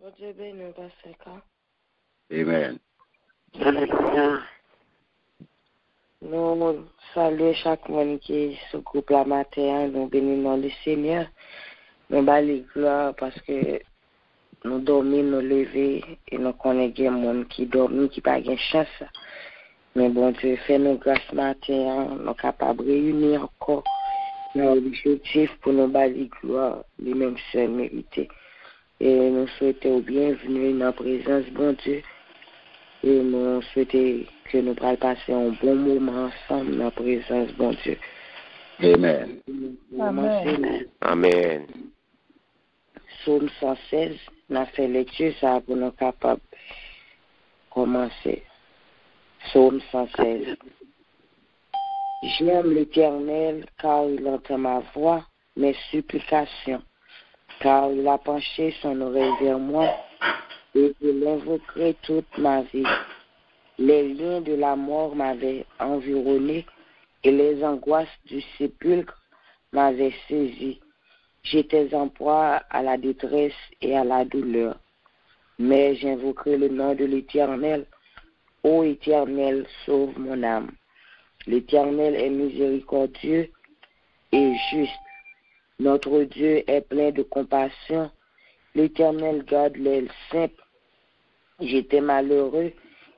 Bon Dieu béni, Pasteur K. Amen. Alléluia. Nous saluons chaque monde qui est sur le groupe la matin. Nous bénissons le Seigneur. Nous bâlons gloire parce que nous dormons, nous levons et nous connaissons des gens qui dorment, qui n'ont pas de chance. Mais bon Dieu, fait nous grâce matin. Nous sommes capables de réunir encore nos objectifs pour nous bâler gloire, les mêmes seuls mérités. Et nous souhaitons bienvenue dans la présence de bon Dieu. Et nous souhaitons que nous puissions passer un bon moment ensemble dans la présence de bon Dieu. Amen. Amen. Amen. Psaume 116, nous avons fait lecture ça pour nous capables de commencer. Psaume 116. J'aime l'Éternel car il entend ma voix, mes supplications, car il a penché son oreille vers moi et je l'invoquerai toute ma vie. Les liens de la mort m'avaient environné et les angoisses du sépulcre m'avaient saisi. J'étais en proie à la détresse et à la douleur. Mais j'invoquerai le nom de l'Éternel. Ô Éternel, sauve mon âme. L'Éternel est miséricordieux et juste. Notre Dieu est plein de compassion. L'Éternel garde les simples. J'étais malheureux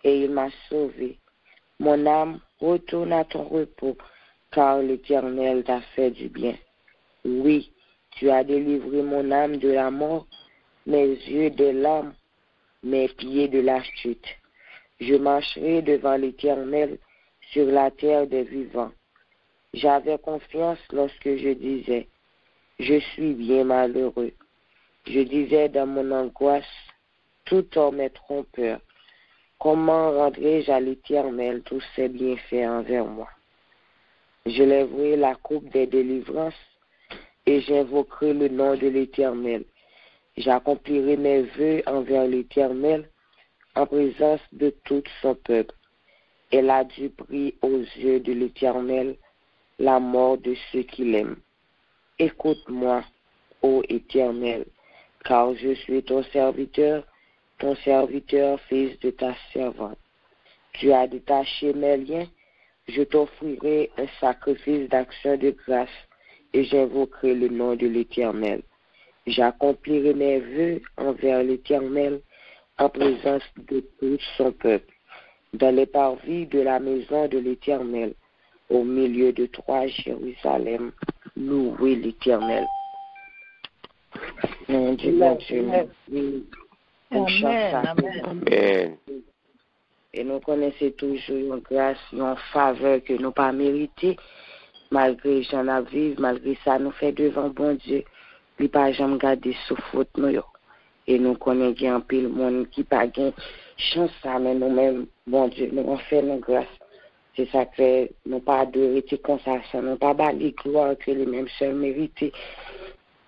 et il m'a sauvé. Mon âme, retourne à ton repos, car l'Éternel t'a fait du bien. Oui, tu as délivré mon âme de la mort, mes yeux des larmes, mes pieds de la chute. Je marcherai devant l'Éternel sur la terre des vivants. J'avais confiance lorsque je disais, je suis bien malheureux. Je disais dans mon angoisse, tout homme est trompeur. Comment rendrai-je à l'Éternel tous ses bienfaits envers moi? Je lèverai la coupe des délivrances et j'invoquerai le nom de l'Éternel. J'accomplirai mes vœux envers l'Éternel en présence de tout son peuple. Elle a du prix aux yeux de l'Éternel la mort de ceux qui l'aiment. Écoute-moi, ô Éternel, car je suis ton serviteur, fils de ta servante. Tu as détaché mes liens, je t'offrirai un sacrifice d'action de grâce et j'invoquerai le nom de l'Éternel. J'accomplirai mes vœux envers l'Éternel en présence de tout son peuple, dans les parvis de la maison de l'Éternel, au milieu de toi, Jérusalem, louez l'Éternel. Mon Dieu, mon Dieu, oui. Amen. Et nous connaissons toujours une grâce, une faveur que nous pas méritée, malgré j'en ai vivre, malgré ça, nous fait devant bon Dieu, lui pas jamais garder sous faute nous. Et nous connaissons qu'il y a un pile monde qui pas gain chance ça, mais nous-mêmes, bon Dieu, nous on fait nos grâces. C'est ça que nous pas de rester comme ça, nous pas bali gloire que les mêmes seuls mérités.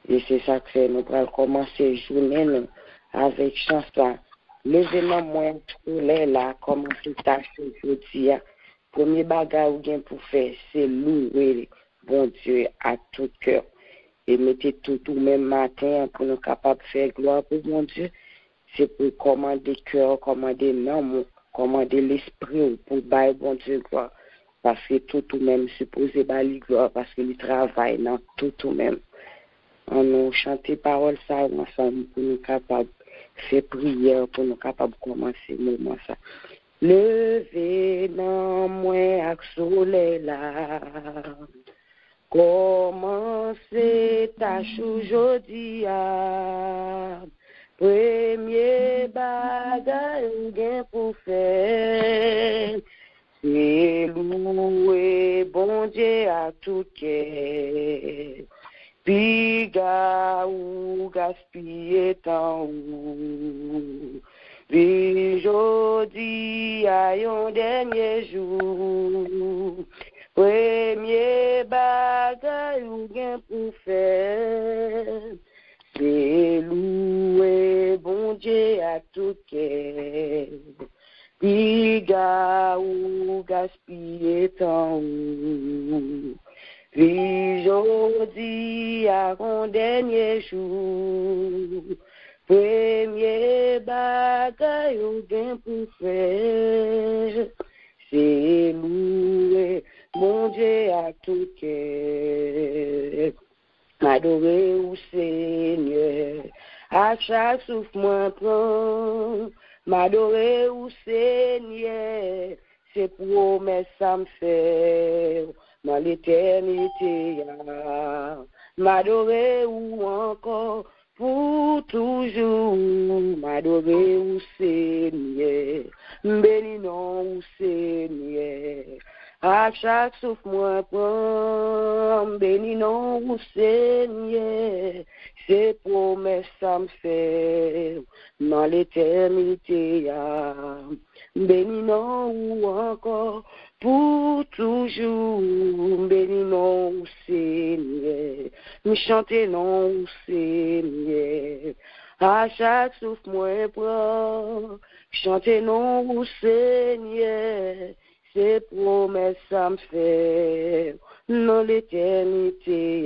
Et c'est ça que nous allons commencer journée nous, avec chance là. L'événement moins trop là, commencer tâche aujourd'hui. Premier bagage ou bien pour faire, c'est louer bon Dieu à tout cœur. Et mettez tout même matin pour nous capables de faire gloire pour mon Dieu. C'est pour commander cœur, commander l'âme, commander l'esprit pour bailler bon Dieu gloire. Parce que tout même supposé bailler gloire parce que il travaille dans tout même. On nous chanter parole ça ensemble pour nous capables faire prière pour nous capables commencer le moment ça. Levez dans moi avec soleil là. Commencez tâche aujourd'hui à premier bagage gain pour faire. C'est louer bon Dieu à tout cœur. Piga ou gaspiller temps ou. Puis jodi a un dernier jour. Premier bagay ou gen pou faire, c'est louer bon Dieu à tout cœur. Piga ou gaspiller temps ou. Puis jodi a un dernier jour. Premier bagay ou gen pou faire, c'est louer mon Dieu à tout cœur. M'adorer au Seigneur, à chaque souffle moi prend. M'adorer au Seigneur, c'est promesse ça me fait dans l'éternité. M'adorer ou encore pour toujours. M'adorer au Seigneur, béni non au Seigneur. À chaque souffle moi prend, béni non au Seigneur, c'est promesse ça me fait dans l'éternité. Béni non ou encore pour toujours, béni non au Seigneur, me chanter non au Seigneur. À chaque souffle moi prend, chanter non au Seigneur. C'est promesse ça me fait dans l'éternité.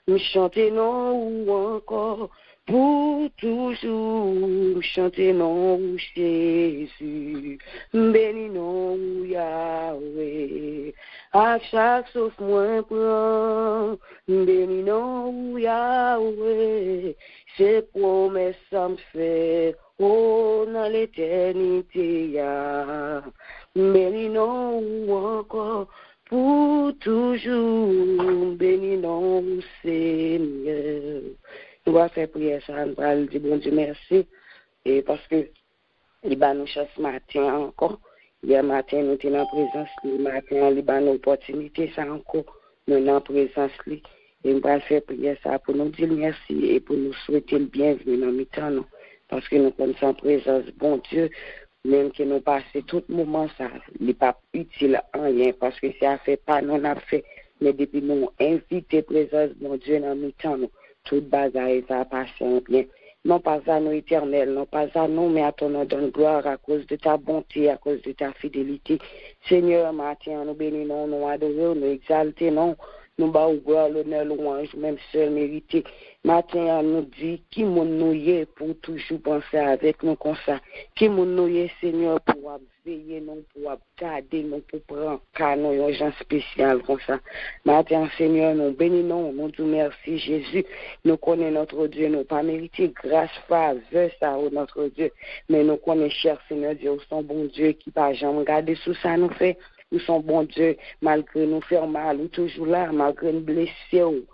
Me chanter non ou encore pour toujours. Me chanter non ou Jésus. Béni non ou Yahweh. À chaque sauf moi prend. Béni non ou Yahweh. C'est promesse ça me fait. Oh, dans l'éternité. Béni non ou encore pour toujours, béni non ou Seigneur. Nous allons faire prière ça, nous allons dire bon Dieu merci, et parce que il va nous chercher ce matin encore. Hier matin, nous étions en présence, le matin, il va nous opportunité ça encore, nous sommes en présence, et nous allons faire prière ça pour nous dire merci et pour nous souhaiter le bienvenu dans le temps, parce que nous sommes en présence, bon Dieu. Même que nous passons tout le moment, ça n'est pas utile en rien, parce que ça fait pas, nous a fait, mais depuis nous invité présence, mon Dieu, dans le temps, toute bagaille va passer en bien. Non pas à nous éternel, non pas à nous, mais à ton nom donne gloire à cause de ta bonté, à cause de ta fidélité. Seigneur, matin, nous bénissons, nous adorons, nous exaltons, nous battons gloire, l'honneur, louange, même seul mérité. Matin, nous dit, qui nous est pour toujours penser avec nous comme ça. Qui nous est, Seigneur, pour veiller, nous, pour garder, nous, pour prendre cas, nous, un gens spécial comme ça. Matin, Seigneur, nous bénissons, nous disons merci, Jésus. Nous connaissons notre Dieu, nous pas mérité grâce, faveur, ça, notre Dieu. Mais nous connaissons, cher Seigneur Dieu, son bon Dieu qui pas jamais garder sous ça nous fait. Nous sommes bon Dieu, malgré nous faire mal, ou toujours là, malgré nous blesser, ou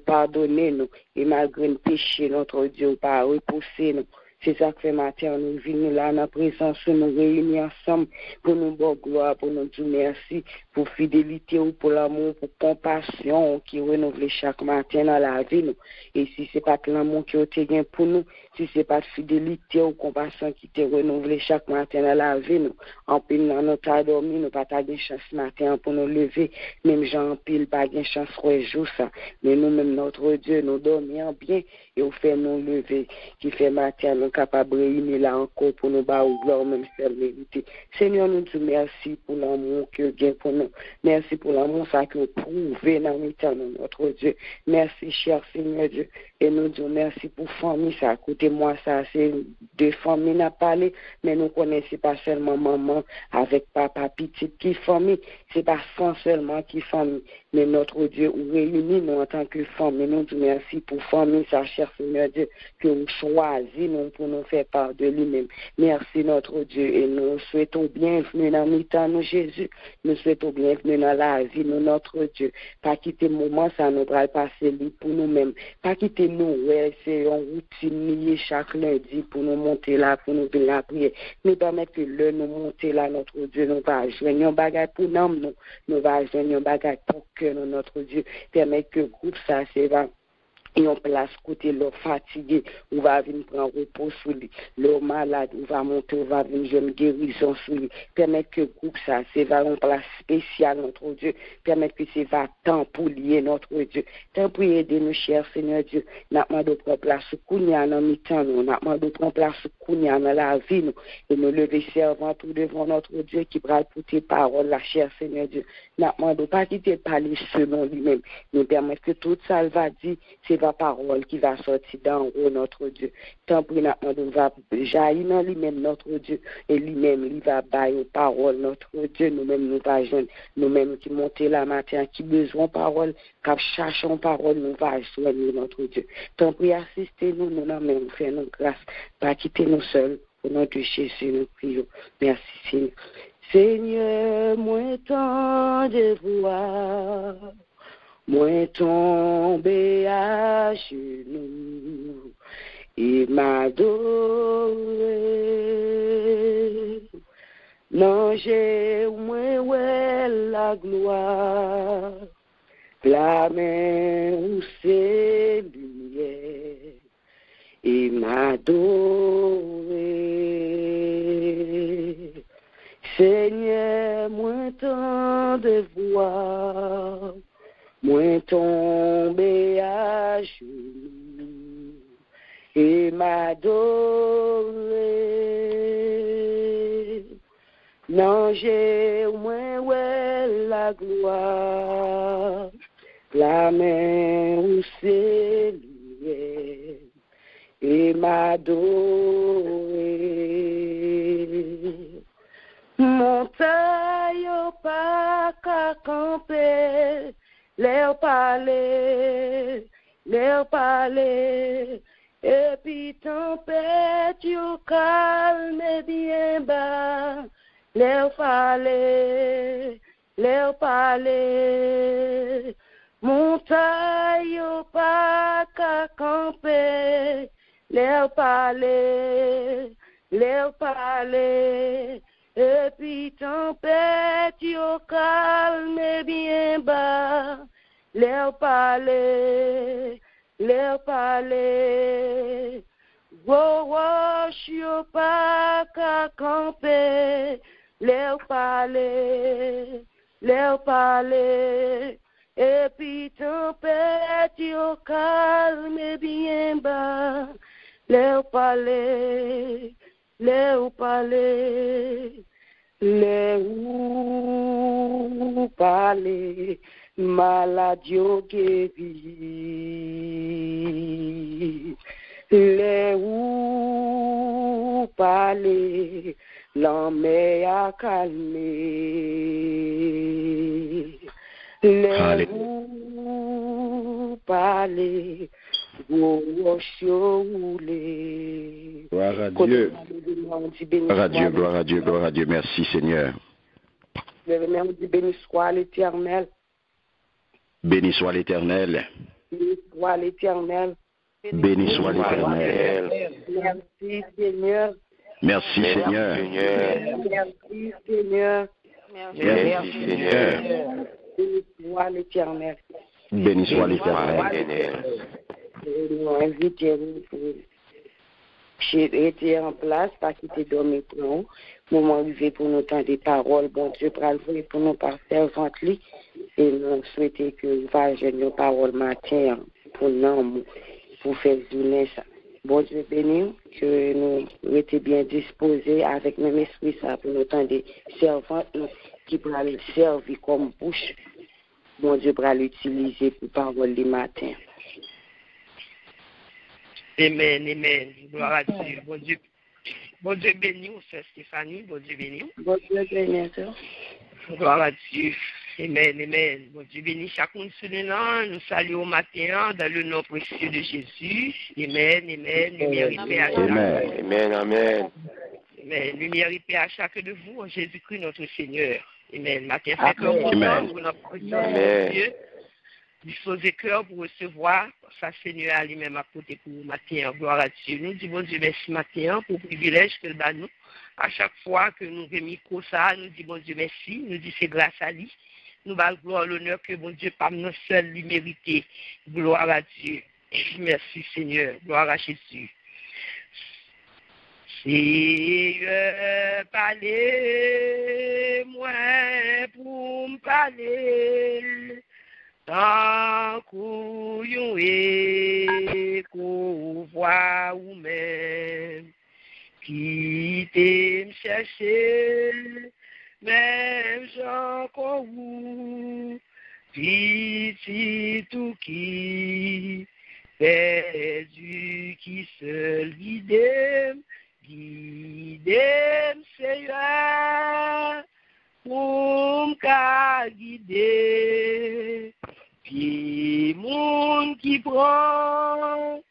pardonner nous, et malgré nous pécher, notre Dieu, ou pas repousser nous. C'est ça que fait matin, nous venons là, en présence, nous réunis ensemble, pour nous bonne gloire, pour nous dire merci, pour fidélité, ou pour l'amour, pour compassion, qui renouvelle chaque matin dans la vie, nous. Et si c'est pas que l'amour qui a été pour nous, si c'est pas de fidélité ou compassion qui te renouvelé chaque matin dans la vie, nous, en pile, nous t'as dormi, nous pas de chance matin pour nous lever, même j'en pile, pas de chance jour ça, mais nous-mêmes, notre Dieu, nous dormions bien, et au fait nous lever, qui fait matin, nous capables de réunir là encore pour nous battre gloire, même seule vérité. Seigneur, nous disons merci pour l'amour que vous avez pour nous. Merci pour l'amour ça que vous prouvez dans notre Dieu. Merci, cher Seigneur Dieu. Et nous disons merci pour famille ça. Écoutez-moi ça, c'est deux familles n'a parlé, mais nous connaissons pas seulement maman avec papa petit qui famille. C'est pas sans seulement qui famille, mais notre Dieu nous réunit nous en tant que famille. Nous disons merci pour famille ça, cher Seigneur Dieu, que vous choisissez nous pour nous faire part de lui-même. Merci notre Dieu et nous souhaitons bienvenue dans le temps nous Jésus. Nous souhaitons bienvenue dans la vie nous notre Dieu. Pas quitter le moment ça nous va passer pour nous-mêmes. Pas quitter nous, c'est une routine chaque lundi pour nous monter là, pour nous venir la prière. Nous permettre que nous monter là notre Dieu, nous va joindre un bagage pour nous va joindre un bagage pour que notre Dieu permettre que le groupe ça c'est et on place côté l'eau fatigué, on va venir prendre repos sur lui. L'eau malade, on va monter, on va venir jeune guérison sur lui. Permettre que le groupe ça, c'est va en place spéciale, notre Dieu. Permettre que c'est va temps pour lier notre Dieu. Tant pour aider nous, cher Seigneur Dieu. N'a pas de prendre place sous Kounia dans le temps, nous. N'a pas de prendre place sous Kounia dans la vie, nous. Et nous lever servant tout devant notre Dieu qui va pour tes paroles, la cher Seigneur Dieu. N'a pas de pas quitter parler selon lui-même. Nous permettre que tout ça va dire, c'est ta parole qui va sortir d'en haut, notre Dieu. Tant pis, nous va jaillir dans lui-même, notre Dieu, et lui-même, il va bailler parole, notre Dieu, nous-mêmes, nous pas jeunes, nous-mêmes qui montons la matin, qui besoin parole, qui cherchons parole, nous va joindre notre Dieu. Tant pis, assistez-nous, nous nous faire nos grâce, pas quitter nous seuls, au nom de Jésus, nous prions. Merci, Seigneur. Seigneur, moi tant de voir, moi tombé à genoux et m'adorer. Non, j'ai moins ouais la gloire, la main où c'est lumière et m'adorer. Seigneur, moi tant de voir, moi tomber à genoux et m'adorer. Non, j'ai moins ouais la gloire, la main où c'est lumière et m'adorer. Montagne pas qu'à camper, l'air parler, et puis tempête yo calme bien bas, l'air parler, montagne pas qu'à camper, l'air parler, et puis tempête yo calme bien bas, l'air parler, roche yo pas qu'à camper, l'air parler, et puis tempête yo calme bien bas, l'air parler, maladie au guéri, les ou parler, l'homme a calmé, les ou parler, Gloire à Dieu. Gloire à Dieu, gloire à Dieu. Merci Seigneur. Béni soit l'Éternel. Béni soit l'Éternel. Béni soit l'Éternel. Béni soit l'Éternel. Merci Seigneur. Merci Seigneur. Merci Seigneur. Merci Seigneur. Béni soit l'Éternel. Béni soit l'Éternel. Nous invitons pour être en place, pas quitter dormir pour nous. Moment arrivé pour nous entendre des paroles, bon Dieu, pour le pour nous par servante et nous souhaitons que nous fassions nos paroles matin pour nous, pour faire journée ça. Bon Dieu béni, que nous étions bien disposés avec même esprit ça pour nous entendre des servantes qui pourraient le servir comme bouche. Bon Dieu pourra l'utiliser pour parole le matin. Amen, amen. Gloire à Dieu. Bon Dieu béni, Sœur Stéphanie. Bon Dieu béni. Bon Dieu béni, Sœur. Gloire à Dieu. Amen, amen. Bon Dieu béni chacun sur le nom. Nous saluons au matin dans le nom précieux de Jésus. Amen, amen. Lumière et paix à chacun. Amen, amen. Amen. Lumière et paix à chacun de vous en Jésus-Christ notre Seigneur. Amen. Matin, fait cœur content pour notre présence de Dieu. Disposer cœur pour recevoir sa Seigneur à lui-même à côté pour matin. Gloire à Dieu. Nous disons Dieu merci matin pour le privilège que le nous. À chaque fois que nous remettons ça, nous disons Dieu merci. Nous disons c'est grâce à lui. Nous ballons gloire l'honneur que bon Dieu par nous seul lui mérité. Gloire à Dieu. Merci Seigneur. Gloire à Jésus. Seigneur, parlez-moi pour me parler. Tant qu'on y qu'on voit ou même qui t'aime chercher, même gens qu'on vous, petit tout qui Jésus qui seul guide, Seigneur, pour me guider. Puis monde qui prend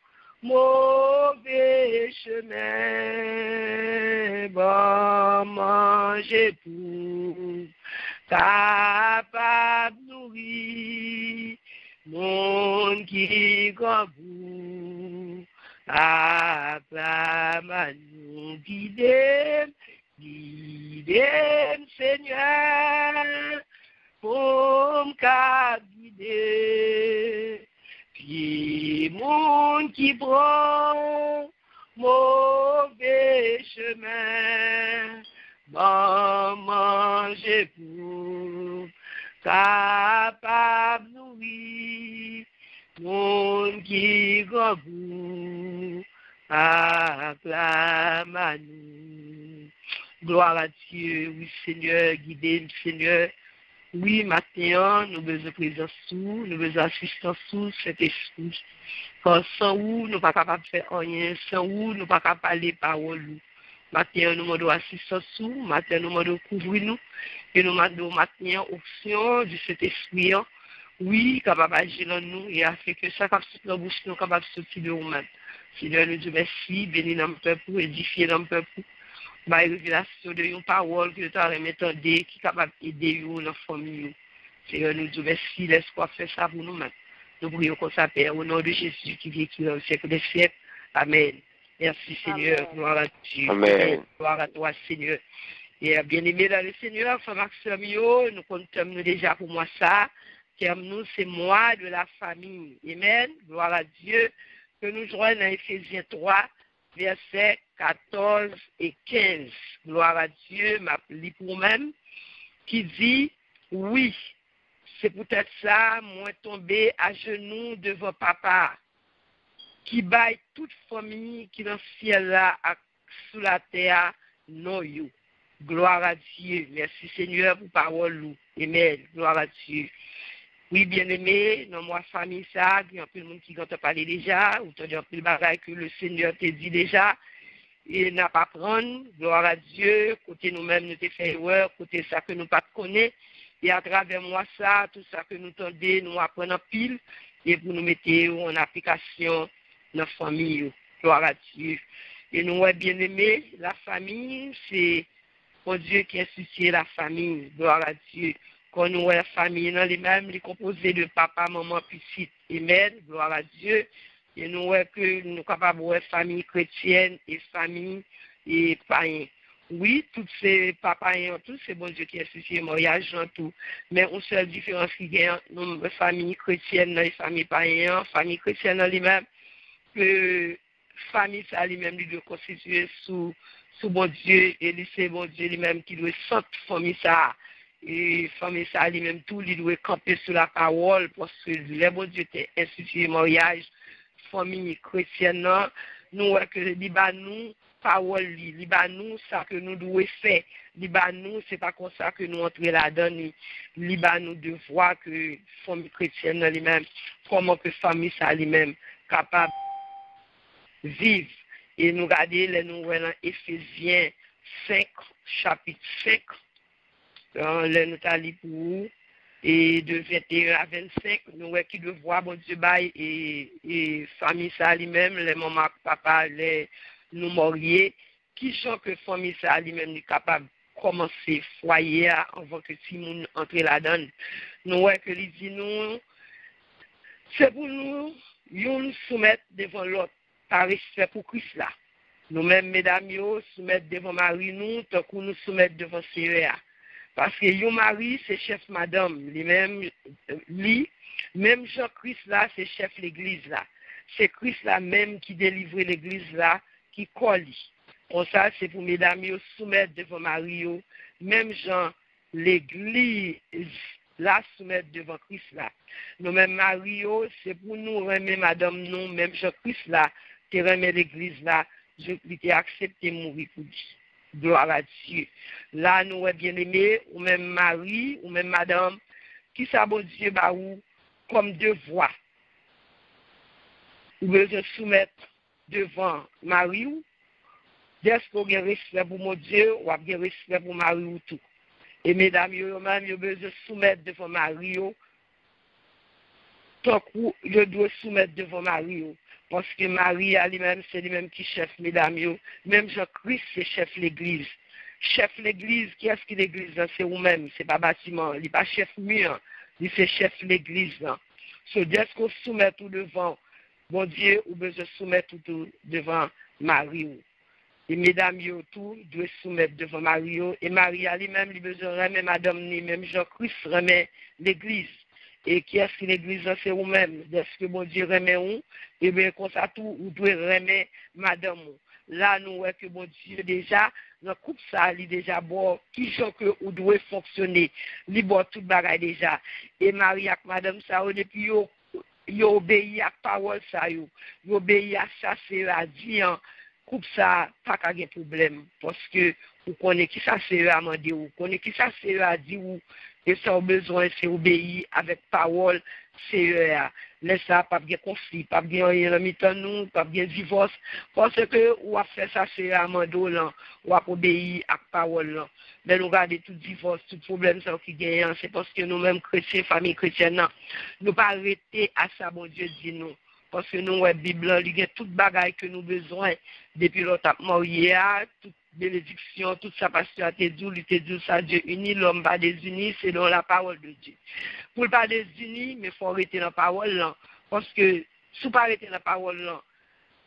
mauvais chemin, bon manger tout, capable nourrir, monde qui grand goût, acclame à nous guider, Seigneur, pour me guider. Puis monde qui prend mauvais chemin, bon manger pour, capable nourrir, monde qui grand goût, acclame à nous. Gloire à Dieu, oui Seigneur, guidez-nous Seigneur. Oui, maintenant, nous besoin de présence sous, nous besoin d'assistance sous cet esprit. Car sans où, nous ne sommes pas capables de faire rien, sans où, nous ne sommes pas capables de parler parole. Maintenant, nous demandons assistance sous, maintenant, nous demandons couvrir nous, et nous demandons maintenant option de cet esprit. Oui, capable d'agir en nous, et a fait que ça, capable de la bouche, nous capable de sortir de nous-mêmes. Seigneur, nous disons merci, bénis notre peuple, édifier notre peuple. Par révélation de une parole que tu as remettre qui est capable d'aider nous, notre famille. Seigneur, nous disons merci, laisse-moi faire ça pour nous-mêmes. Nous prions comme ça, Père, au nom de Jésus qui vit au siècle des siècles. Amen. Merci, Seigneur. Gloire à Dieu. Amen. Gloire à toi, Seigneur. Et bien-aimé dans le Seigneur, frère Maxime, nous comptons déjà pour moi ça. Car nous, c'est moi de la famille. Amen. Gloire à Dieu. Que nous joignons dans Éphésiens 3. Versets 14 et 15. Gloire à Dieu, m'a lit pour même, qui dit, oui, c'est peut-être ça, moi tombé à genoux devant papa, qui baille toute famille qui dans le ciel là, sous la terre, non you. Gloire à Dieu. Merci Seigneur pour parole. Amen. Gloire à Dieu. Oui, bien-aimé, dans ma famille, ça, il y a un peu de monde qui t'a parlé déjà, ou t'as dit un peu de bagaille que le Seigneur t'a dit déjà, et n'a pas prendre, gloire à Dieu, côté nous-mêmes, nous t'ai fait erreur, côté ça que nous pas connaître, et à travers moi, ça, tout ça que nous tendez, nous apprenons en pile, et pour nous mettre en application dans la famille, gloire à Dieu. Et nous, bien-aimé, la famille, c'est pour Dieu qui a institué la famille, gloire à Dieu. Quand nous avons la famille, nous les mêmes, les composés de papa, maman, petite, amen, gloire à Dieu. Et nous avons que nous sommes capables de famille chrétienne et famille et païen. Oui, toutes ces papas et tout, c'est bon Dieu qui a associé mariage en tout. Mais une seule différence qui y a dans les familles chrétiennes, dans les familles païennes, famille chrétienne dans les mêmes, que famille ça lui-même lui doit constituer sous bon Dieu et c'est bon Dieu lui-même qui doit sentir famille ça. Et famille ça lui-même tout, il doit camper sur la parole parce que le bon Dieu t'a institué mariage, famille chrétienne, nous que nous parole li nous ça que nous devons faire, nous c'est pas comme ça que nous entrer là-dedans, li nous devoir que famille chrétienne lui-même, comment que famille ça lui-même capable vivre. Et nous regarder les nous dans Éphésiens 5 chapitre 5. Le nous t'a lu pour vous, et de 21 à 25, nous voyons qui doit voir bon Dieu bail et famille ça lui-même, les mamans, papa, les nous mariés, qui sont que famille ça lui-même est capable de commencer foyer avant que tout le monde entre là-dedans. Nous voyons que il dit nous, c'est pour nous soumettre devant l'autre, par respect pour Christ là. Nous-mêmes, mesdames, soumettre devant Marie nous, tant que nous soumettre devant Seigneur. Parce que yon mari, c'est chef madame, même Jean-Christ là, c'est chef l'église là. C'est Christ là même qui délivre l'église là, qui colle. Pour ça, c'est pour mesdames soumettre devant Marie, même Jean, l'église là, soumettre devant Christ là. Nous-mêmes Marie, c'est pour nous remettre madame nous, même Jean-Christ là, qui remet l'église là, je lui accepté mourir pour lui. Gloire à Dieu. Là, nous, bien-aimés, ou même Marie, ou même madame, qui ça, bon Dieu, bah, ou, comme devoir. ou besoin soumettre devant Marie ou, dès qu'on a respect pour mon Dieu, ou a respect pour Marie ou tout. Et mesdames, vous avez besoin de soumettre devant Marie, tant que vous devez soumettre devant Marie. Parce que Marie, elle-même, c'est lui-même qui chef, mesdames. Même Jean-Christ, c'est chef l'église. Chef l'église, qui est-ce qui l'église? C'est vous-même, c'est pas bâtiment. Il n'est pas chef mur, il c'est chef l'église. So, dès qu'on soumet tout devant, bon Dieu, ou besoin soumettre tout devant Marie. Et mesdames, tout doivent soumettre devant Marie. Et Marie, elle-même, il besoin remettre madame, ni même Jean-Christ remet l'église. Et qui est-ce que l'église, c'est vous-même? Est-ce que bon Dieu remet où? Et bien, comme ça, tout, vous devez remettre madame. Là, nous voyons que bon Dieu, déjà, dans le couple, ça, il est déjà bon, qui sont que vous devez fonctionner. Il bon tout le bagage déjà. Et Marie, avec madame, ça, depuis, il obéit à la parole, ça, il obéit à ça, c'est à dire, coupe ça, pas qu'à un problème. Parce que vous connaissez qui ça, c'est à demander, vous connaissez qui ça, c'est à dire, et ça a besoin, c'est obéir avec parole, c'est laisse ça, pas de conflit, pas de rien, pas de divorce, parce que ou a fait ça, c'est à demander, là, ou a obéir à parole, là. Mais nous regardons tout divorce, tout problème, ça qui gagne, c'est parce que nous-mêmes, chrétiens, famille chrétienne, nous pas arrêter à ça, bon Dieu dit nous. Parce que nous, la Bible, il y a toute bagaille que nous avons besoin depuis notre marié, toute bénédiction, toute sa passion, il te dit ça, Dieu uni, l'homme pas désuni, c'est dans la parole de Dieu. Pour ne pas désuni, mais il faut arrêter la parole là. Parce que si vous ne pas arrêter la parole là,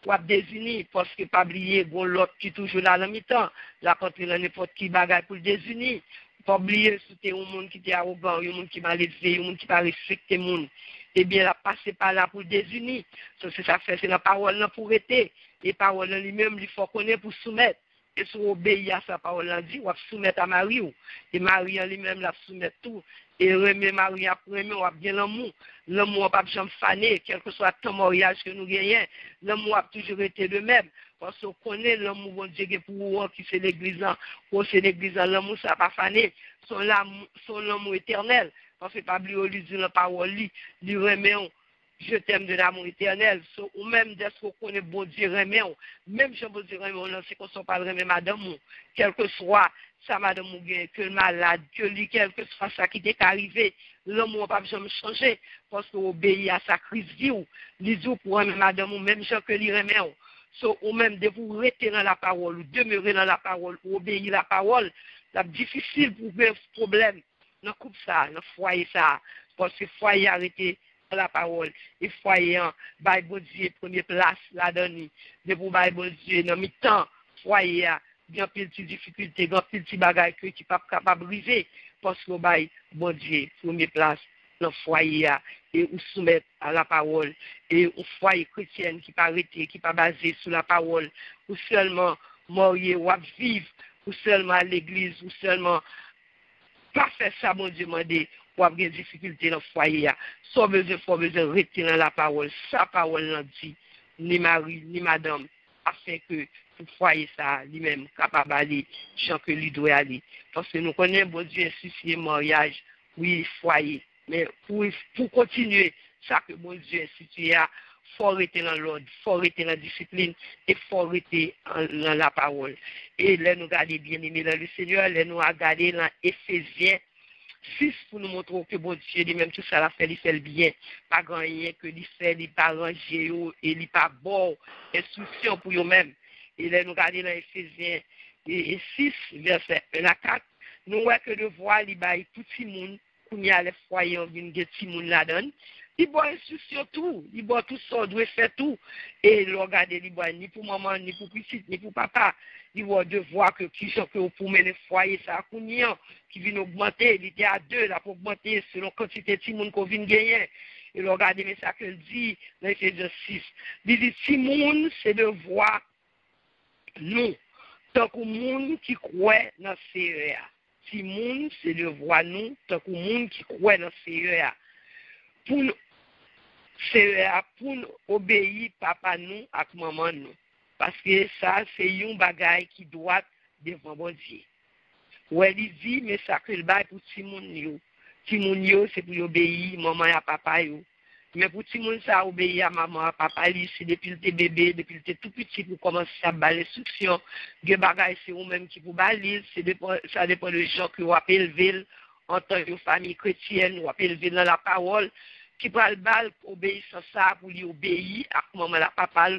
vous êtes désuni, parce que pas oublier, l'autre qui est toujours là dans le temps, la contre n'importe qui bagaille pour le désuni. Pas oublier, si un monde qui est arrogant, un monde qui va lever, un monde qui va respecter le monde. Eh bien, la passe pas là pour désunir. C'est ça fait, c'est la parole là pour arrêter. Et la parole lui-même, il faut connaître pour soumettre. Et si on obéit à sa parole là, dit, on va soumettre à Marie. Et Marie lui-même la soumettre tout. Et remet Marie après, on va bien l'amour. L'amour n'a pas jamais fané, quel que soit le mariage que nous gagnons. L'amour a toujours été le même. Parce qu'on connaît l'amour, bon Dieu, pour vous, qui c'est l'église, pour c'est l'église, l'amour, ça n'a pas fané. Son l'amour éternel. Parce que pas oublier lui dire la parole, lui remet, je t'aime de l'amour éternel. Ou même dès qu'on connaît bon Dieu remet, même si bon Dieu remet, c'est qu'on ne soit pas remet madame, quel que soit ça madame ou bien, que le malade, que lui, quel que soit ça qui est arrivé, l'homme n'a pas jamais changé, parce qu'on obéit à sa crise vie, lui dit pour remet madame, ou même si que lui remet, ou même de vous rester dans la parole, ou demeurer dans la parole, ou obéir à la parole, c'est difficile pour un problème. Dans coupe ça, dans foyer ça, parce que foyer arrêté la parole, et foyer, by bon Dieu, première place, la donne, de pour by bon Dieu, dans mi-temps, foyer, bien pile de difficultés, bien pile de bagages qui pas capable de briser, parce que by bon Dieu, première place, dans foyer, et ou soumettre à la parole, et au foyer chrétien qui pas arrêté, qui pas basé sur la parole, ou seulement mourir, ou vivre, ou seulement à l'église, ou seulement pas faire ça, mon Dieu, demander pour avoir des difficultés dans le foyer. Soit besoin, faut besoin rester dans la parole. Sa parole l'a dit, ni mari, ni madame, afin que le foyer ça, lui-même, capable d'aller, chant que lui doit aller. Parce que nous connaissons, bon Dieu, insuffiser mariage, oui, foyer. Mais pour continuer, ça que bon Dieu institué, il faut rester dans l'ordre, il faut rester dans la discipline, et il faut rester dans la parole. Et là, nous regardons bien aimé dans le Seigneur, là, nous regardons dans Éphésiens 6 pour nous montrer que bon Dieu, lui-même, tout ça, il fait le bien. Pas grand rien que il fait, il pas rangé, et il pas bon, instruction pour eux-mêmes. Et là, nous regardons dans Éphésiens 6, verset 1 à 4, nous voyons que le voile, il baille tout le monde, qu'on y a les foyers, on vient de tout le monde là-dedans. Il boit instruction tout, il boit tout ça, doit faire tout. Et il regarde, il boit ni pour maman, ni pour petit, ni pour papa. Il voit devoir que qui sont que pour mener le foyer, ça a qui vient augmenter, il était à 2 là pour augmenter selon quantité de monde qu'on vient gagner. Et le regardez, mais ça qu'il dit dans Éphésiens 6. Il dit, si monde, c'est de voir nous, tant que monde qui croit dans ces si monde, c'est de voir nous, tant que monde qui croit dans ces pour nous. C'est pour nous obéir papa nous et maman nous. Parce que ça, c'est un bagage qui doit devant bon Dieu. Ouais, il dit, mais ça que le bail pour Timoun yo. Timoun yo, c'est pour obéir maman et papa yo. Mais pour tout le monde, ça obéit à maman, à papa, c'est depuis le bébé, depuis le tout petit, pour commencer à balayer l'instruction. Les bagages, c'est vous-même qui vous balayer, ça dépend de gens qui vous élevé en tant que famille chrétienne, ou élevé dans la parole, qui prend le bal, obéir sans ça, pour lui obéir à maman, la papa,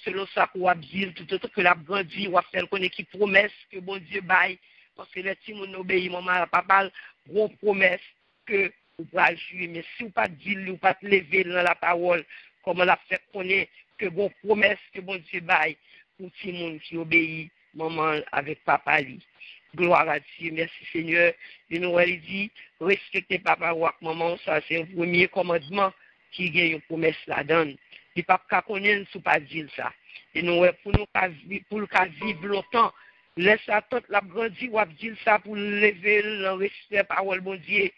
selon ça, pour dire, tout autre que la grandi, ou faire qu'on qui promesse que bon Dieu baille, parce que les petits moun obéit, maman, la papa, gros promesse que vous pouvez jouer, mais si vous pas dire, vous pas lever dans la parole, comme on l'a fait connaître, que bon promesse que bon Dieu baille, pour petit monde qui obéit, maman, avec papa, lui. Gloire à Dieu, merci Seigneur. Et nous, elle dit, respectez papa ou maman, ça c'est un premier commandement qui gagne une promesse là-dedans. Les papas connaissent ne pas dire ça. Et nous, pour le cas vivre longtemps, laisse attendre la grandie ou dire ça pour lever le respect parole bon Dieu.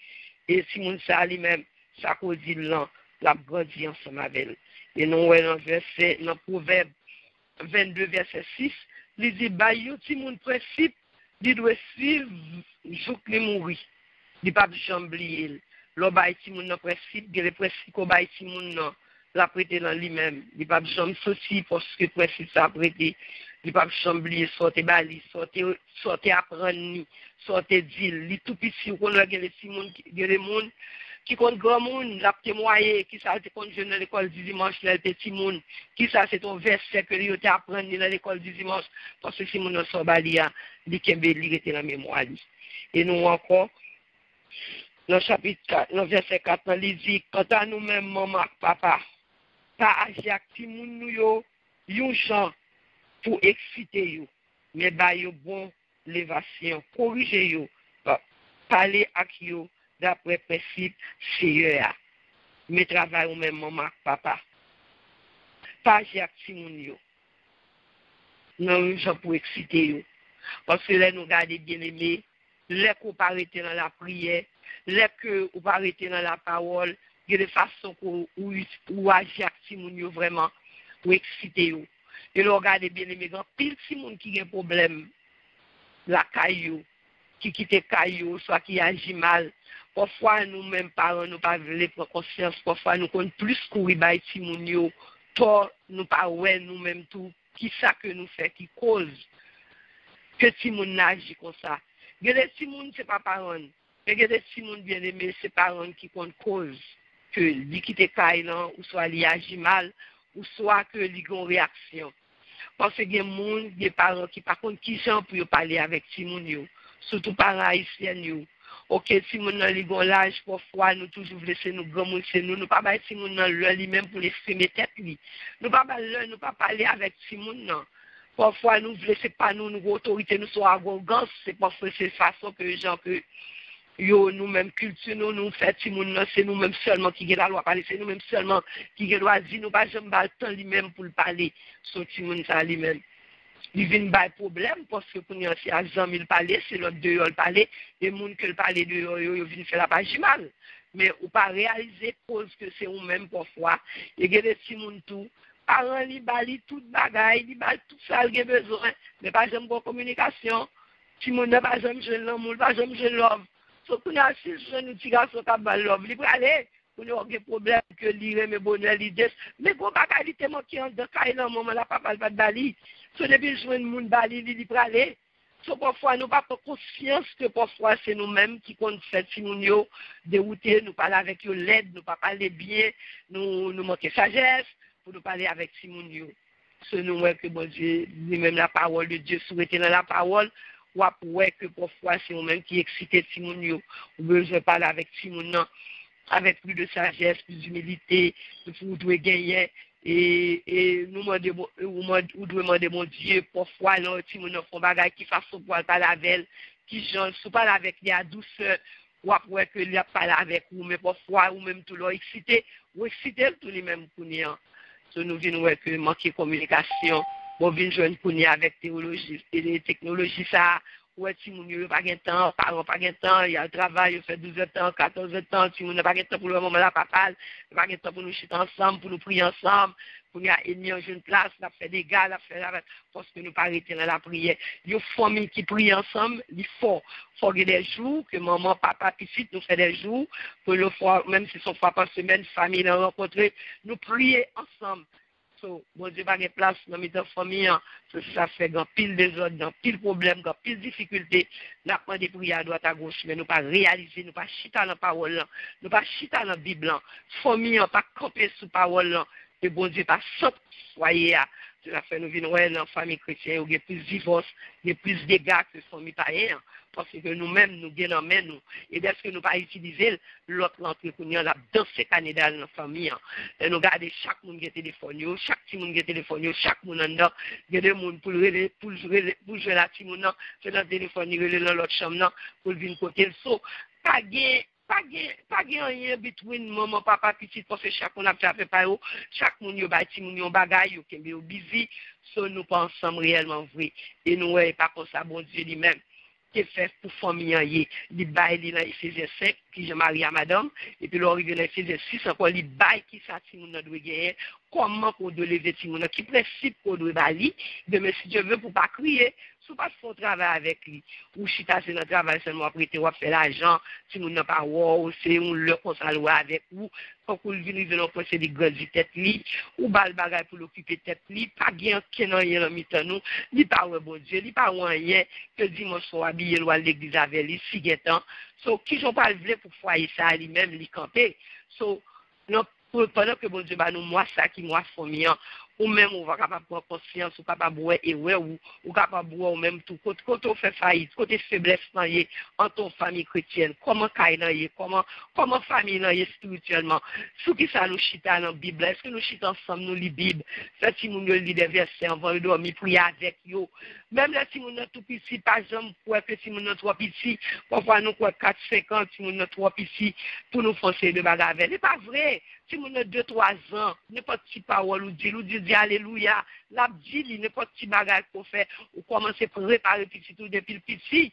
Et si mon ça lui-même, ça cause là, la grandie ensemble avec elle. Et nous, dans verset, dans Proverbe 22, verset 6, il dit, bah, yo, si mon principe, il doit suivre, jour qu'il mourit. Il ne peut pas oublier. Le baïti moun nan principe, le principe qu'on baïti moun nan, la prêter dans lui-même. Il ne peut pas sortir parce que le principe ça prêter. Il ne peut pas oublier, sortir bali, sortir apprendre, sortir dire. Il tout petit, on a des gens qui compte grand monde, la témoigner, qui ça te compte jeune à l'école du dimanche, le petit monde, qui ça c'est ton verset que lui te apprendre dans l'école du dimanche, parce que si mon sort balia, il kembe li était dans mémoire. Et nous encore, dans chapitre 4, dans verset 4, il dit, quant à nous-mêmes, maman, papa, pas agir avec ti moun nou yo, yon chan pour exciter yo, mais ba yo bon l'évasion, corriger yo, parler avec yo d'après principe sérieux. Mais travail ou même maman, papa, pas agir avec ti moun yo, non yon chan pour exciter yo, parce que là nous gardons bien aimé, là qu'on pas arrêter dans la prière, là que ou pas arrêter dans la parole. Il y a des façons où agir avec vraiment pour exciter. Et le regardez bien les méga, pile si moun qui a un problème, la caillou, qui quitte caillou, soit qui agit mal. Parfois, nous-mêmes, parents, nous pas voulons prendre conscience. Parfois, nous comptons plus courir by si moun yo. Toi, nous pas ouais nous-mêmes tout. Qui ça que nous fait, qui cause que si moun agit comme ça. Il y a des si moun, c'est pas parents. Il y a des si moun bien aimés, c'est parents qui comptent cause. Que li quitte kailan, ou soit li agit mal, ou soit que li gon réaction. Parce que des moun, des parents qui par contre qui sont pour parler avec ti moun yo, surtout parents haïtiens yo. OK, si moun nan li gon l'âge parfois nous toujours laisser nous grand moun c'est nous pas ba ti moun nan lui même pour l'exprimer tête lui. Nous pas parler avec ti moun nan. Parfois nous laisser pas nous autorité nous soit arrogance, c'est parfois c'est façon que les gens que yo nous-mêmes culture nous fait si moun c'est nous-mêmes seulement qui la loi parler c'est nous-mêmes seulement qui doit dire nous pas jamais le temps lui-même pour le parler sur ti moun ça lui-même il vient pas problème parce que pour nous c'est à jamais le parler c'est l'autre dehors le parler et moun que le parler dehors yo vient faire la page mal mais ou pas réaliser cause que c'est ou même parfois et que des ti moun tout parents li bali tout bagaille li bali tout ça il a besoin mais pas jamais bonne communication ti moun n'a pas jamais jeune l'amour pas jamais jeune love. So, pour nous, si je nous tire sur le bal love, il peut aller, pour nous avoir des problèmes que lire mes bonheurs, l'idée. Mais bon, pas qualité qui en de caille dans moment là, papa pas de bali. So, depuis je nous moun bali, il peut aller. So, parfois, nous pas conscience que parfois, c'est nous-mêmes qui comptent faire si nous yo dérouter, nous parler avec eux l'aide, nous pas parler bien, nous manquer sagesse, pour nous parler avec si nous yo. So, nous, que bon Dieu, lui-même la parole de Dieu, souhaiter dans la parole, ou après que parfois c'est nous-mêmes qui excité Simon yo ou besoin parler avec Simon avec plus de sagesse, plus d'humilité, pour doit gagner et nous demander mon Dieu parfois là Simon font bagaille qui façon pour parler avec elle qui genre sous parler avec la douceur ou après que il a parlé avec vous mais parfois ou même tout leur excité tout les mêmes connaissant so nous venons que manquer communication. Bon, vient joindre Kounia avec théologie et les technologies ça ouais si moun yo pas gain temps parents pas gain temps il y a le travail il fait 12 ans 14 ans si moun n'a pas gain temps pour le moment là papa pas gain temps pour nous chiter ensemble pour nous prier ensemble qu'on y a ennemi en jeune place, la fait des gars, la fait la parce que nous pas arrêter dans la prière. Il y a une famille qui prie ensemble, il faut des jours que maman, papa, petite nous fait des jours pour le fois, même si son fois par semaine, famille nous rencontrer, nous prier ensemble. So, bon Dieu, pas de place dans mes familles, ça fait grand pile désordre, grand pile problème, grand pile difficulté. Nous avons des prières à droite à gauche, mais nous pas réaliser, nous pas chita dans la parole, nous pas chita dans la Bible, famille, pas camper sous parole, et bon Dieu, pas sortir foyer. Ça fait nous venons dans la famille chrétienne, il y a plus de divorce, il y a plus de dégâts que la famille païenne, parce que nous-mêmes, nous gagnons nous. Et dès que nous pas utiliser l'autre entrée qu'on a dans ces Canada dans la famille, et nous regardons chaque monde qui a téléphone, chaque petit monde qui a téléphone, chaque monde en dedans, il y a des gens pour jouer la petit monde, c'est dans le téléphone, il y a dans l'autre chambre, pour venir côté le saut. Pas rien between maman, papa, petit, parce que chaque monde a fait par eux, chaque monde a bâti, mon bagage, qui est busy, so nous pas ensemble réellement vrai. Et nous, pas comme ça, bon Dieu lui-même, qui fait pour famille, il baille dans Ephésiens 5, qui je marie à madame, et puis l'arrivé dans Ephésiens 6, encore, il baille qui ça, si nous doit gagner, comment qu'on doit lever, si nous qui principe qu'on doit bali, de mais si Dieu veut, pour pas crier, si pas faut travailler avec lui, ou si t'as dans le travail seulement prêter ou faire l'argent, si nous n'a pas ou c'est on le consacre avec vous, quand vous venez de nous penser des grandes têtes li, ou bal bagay pour l'occuper tête li, pas gain qui n'a rien dans mitan nous, ni pas bon Dieu, ni pas rien que dimanche soir habillé à l'église avec lui, si temps, so qui j'en parle vrai pour foyer ça lui-même lui camper, so non pendant que bon Dieu bah nous moi ça qui moi famille ou même on va capable prendre conscience ou capable boire et ouais ou capable boire ou même tout côté on fait faillite côté faiblesse en ton famille chrétienne comment caille comment famille spirituellement sous qui ça nous chita dans Bible est-ce que nous chita ensemble nous lit Bible fait si nous lit des versets avant de dormir prier avec yo même là si nous tout petit par exemple pour que si nous trop petit parfois nous quoi 4-5 si nous trop petit pour nous foncer de bagarre c'est pas vrai si nous 2-3 ans n'importe qui parole ou dit alléluia la dit n'importe qui bagage qu'on fait ou commencer à préparer petit tout depuis le petit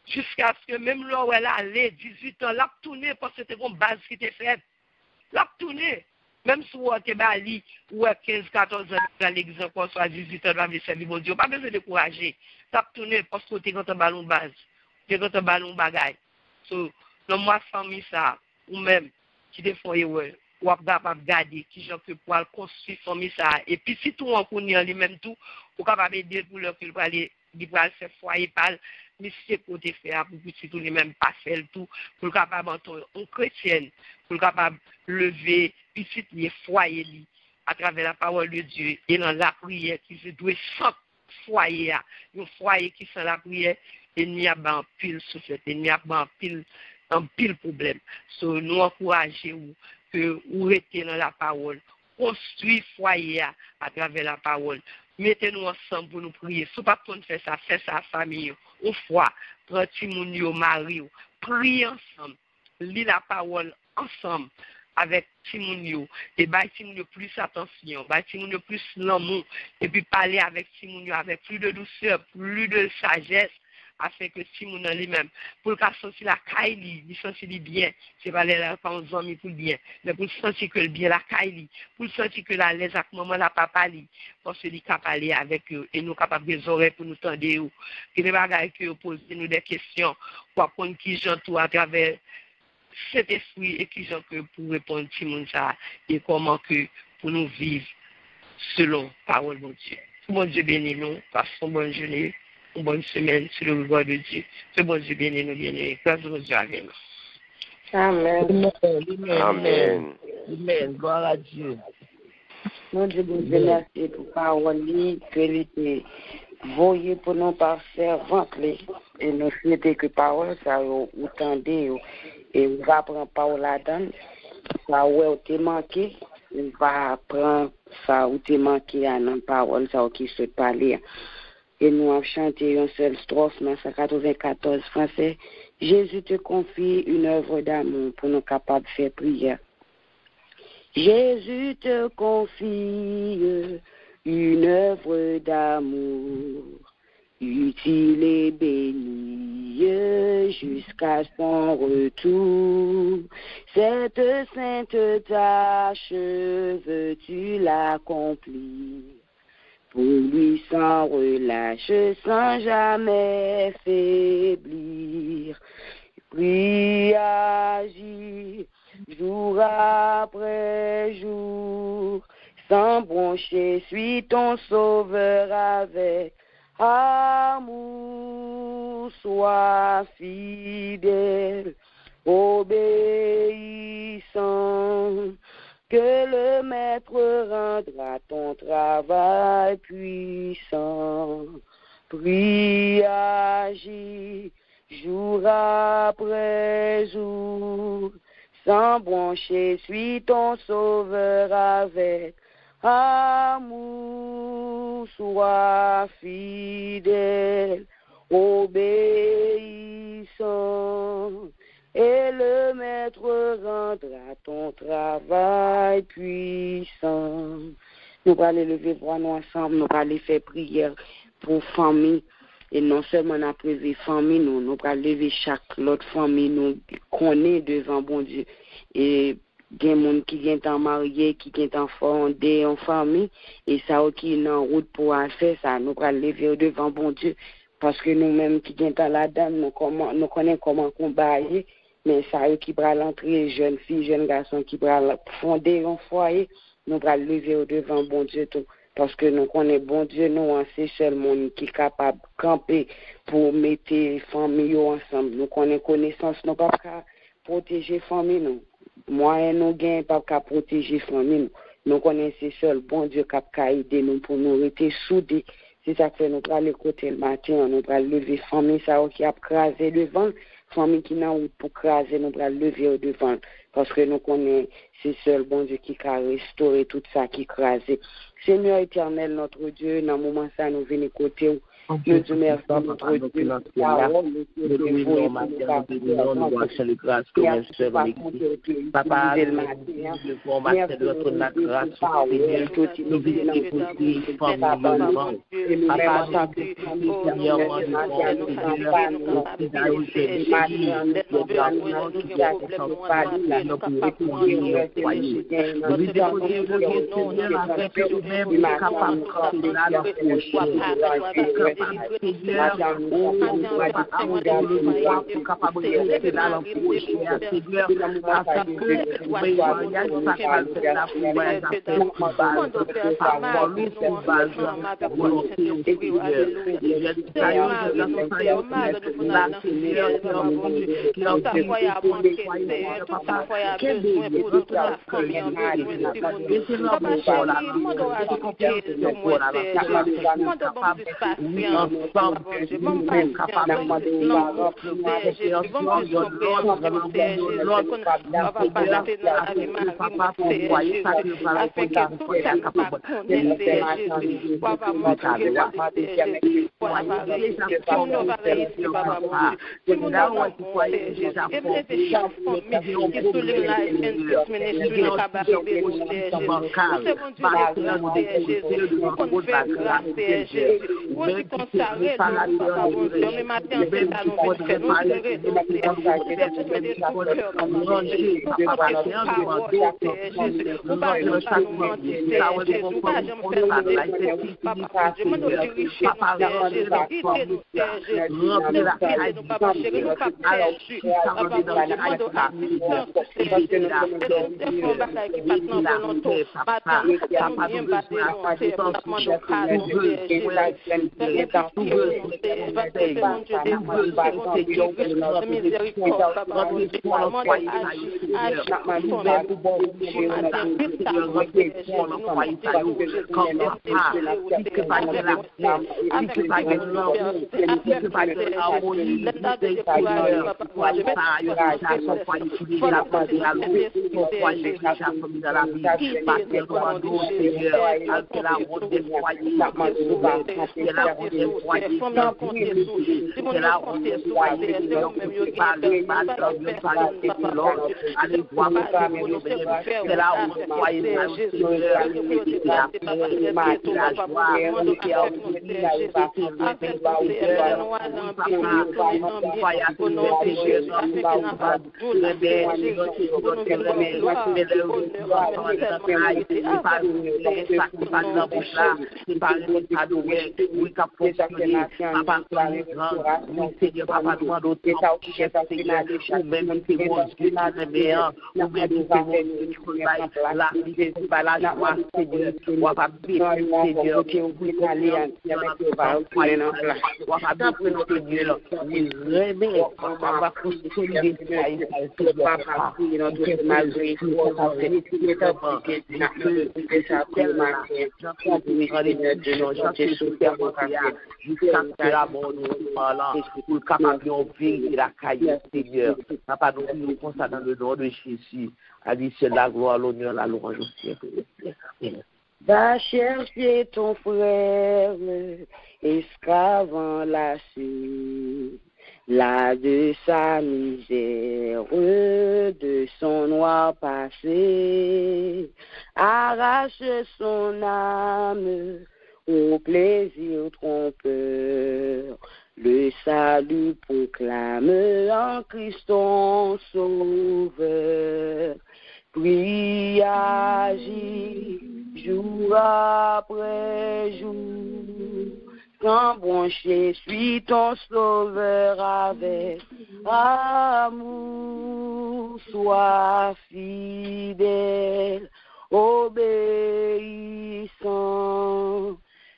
jusqu'à ce que même là où elle allait 18 ans l'a tourné parce que c'était une base qui était faite l'a tourné même si on était bali ou 15-14 ans dans l'église encore soit 18 ans va servir mon Dieu pas besoin de décourager l'a tourné parce que tu quand un ballon base tu quand un ballon bagage so dans moi famille ça ou même qui des fois ou capable garder qui j'en peux pour construire famille ça et puis si tout on connaît lui-même tout ou capable aider pour leur qu'il va aller faire foyer par mais c'est côté faire pour petit tout lui-même pas faire tout pour capable en chrétienne pour capable lever petit les foyer lui à travers la parole de Dieu et dans la prière qui se doit sans foyer un foyer qui sans la prière il n'y a pas pile souffle il n'y a pas un pile problème so nous encourager que vous restez dans la parole, construisez foyer à travers la parole. Mettez-nous ensemble pour nous prier. Si vous ne pouvez pas faire ça à la famille, au foi, prenez Timounio, Marie, priez ensemble, lisez la parole ensemble avec Timounio, et bah Timounio plus attention, bah Timounio plus l'amour, et puis parler avec Timounio avec plus de douceur, plus de sagesse, afin que si mon lui-même pour le sentir la caille il sentir bien c'est pas les pas aux amis pour bien mais pour sentir que le bien la caille pour sentir que la l'aise avec maman la papa li parce que il capable aller avec eux et nous capable des oreilles pour nous tendre ou que les bagages que poser nous des questions pour apprendre qui j'entoure à travers cet esprit et qui j'en que pour répondre tout monde ça et comment que pour nous vivre selon parole de Dieu. Bon Dieu bénit nous passe une bonne journée. Une bonne semaine sur le regard de Dieu. Que bon Dieu bénisse nous, bien. Grâce à Dieu avec nous. Amen. Amen. Amen. Gloire à Dieu. Mon Dieu, vous remercie pour parole que l'était voyez pour nous par servante et nous souhaitons que parole ça vous tendez et vous va prendre parole là-dedans. Ça où t'es manqué, on va prendre ça où t'es manqué à la parole ça qui se parler. Et nous avons chanté une seule strophe dans 194 français. Jésus te confie une œuvre d'amour pour nous capables de faire prière. Jésus te confie une œuvre d'amour, utile et bénie. et jusqu'à son retour. Cette sainte tâche veux-tu l'accomplir? Pour lui sans relâche, sans jamais faiblir. Prie, agis, jour après jour, sans broncher, suis ton sauveur avec amour, sois fidèle, obéissant, que le maître rendra ton travail puissant. Prie, agis, jour après jour, sans broncher, suis ton sauveur avec amour, sois fidèle, obéissant, et le maître rendra ton travail puissant. Nous allons lever voix nous ensemble, nous allons faire prière pour famille. Et non seulement nous prévu famille, nous allons lever chaque autre famille, nous connaît devant bon Dieu. Et il y a des gens qui sont mariés, qui sont fondés en famille, et ça qui est en route pour faire ça, nous allons lever devant bon Dieu. Parce que nous-mêmes qui sommes la dame, nous connaissons comment combattre, mais ça qui va l'entrée, jeunes filles, jeunes garçons qui vont fonder un foyer, nous allons lever devant bon Dieu tout. Parce que nous connaissons bon Dieu, nous, c'est seulement qui est capable de camper pour mettre les familles ensemble. Nous connaissons connaissance, nous ne pouvons pas protéger les familles. Nous. Moi, nous ne pouvons pas protéger les familles. Nous connaissons seul bon Dieu qui a aidé nous pour nous rester soudés. C'est ça que nous allons l'écouter le matin, nous allons lever les familles qui a crasé devant, famille qui n'a pas pour craser, nous allons lever devant. Parce que nous connaissons, c'est seul bon Dieu qui a restauré tout ça qui crasé. Seigneur éternel, notre Dieu, dans le moment ça, nous venons côté. Nous te merci, notre Dieu, nous Va chercher ton frère, esclave enlacé, là de sa misère, de son noir passé, arrache son âme au plaisir trompeur. Le salut proclame en Christ ton sauveur. Prie, agis, jour après jour, quand branché suis ton sauveur avec amour, sois fidèle, obéissant,